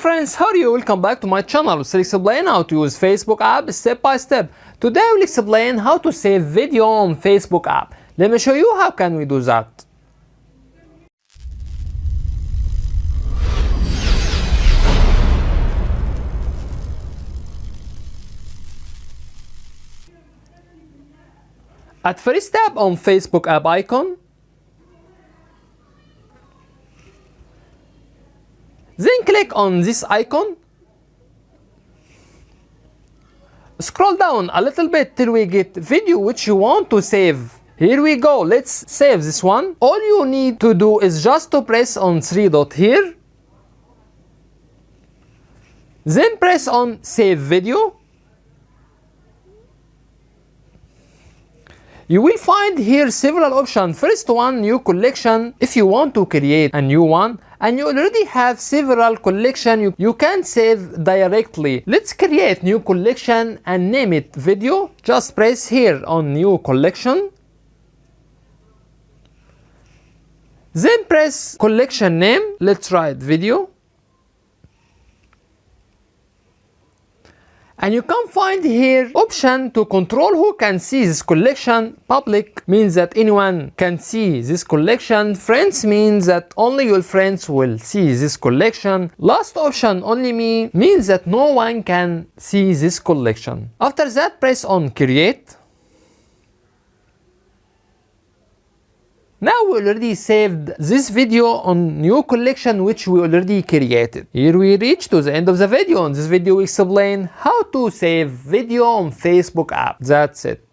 friends, how are you? Welcome back to my channel. We'll explain how to use Facebook app step by step. Today we'll explain how to save video on Facebook app. Let me show you how can we do that. At first tap on Facebook app icon. Then click on this icon. Scroll down a little bit till we get video which you want to save. Here we go. Let's save this one. All you need to do is just to press on 3 dot here. Then press on save video. You will find here several options. First one, new collection. If you want to create a new one and you already have several collection, you can save directly. Let's create new collection and name it video. Just press here on new collection. Then press collection name. Let's write video. And you can find here option to control who can see this collection. Public means that anyone can see this collection. Friends means that only your friends will see this collection. Last option, only me, means that no one can see this collection. After that, press on create. Now we already saved this video on new collection which we already created. Here we reach to the end of the video. In this video we explain how to save video on Facebook app. That's it.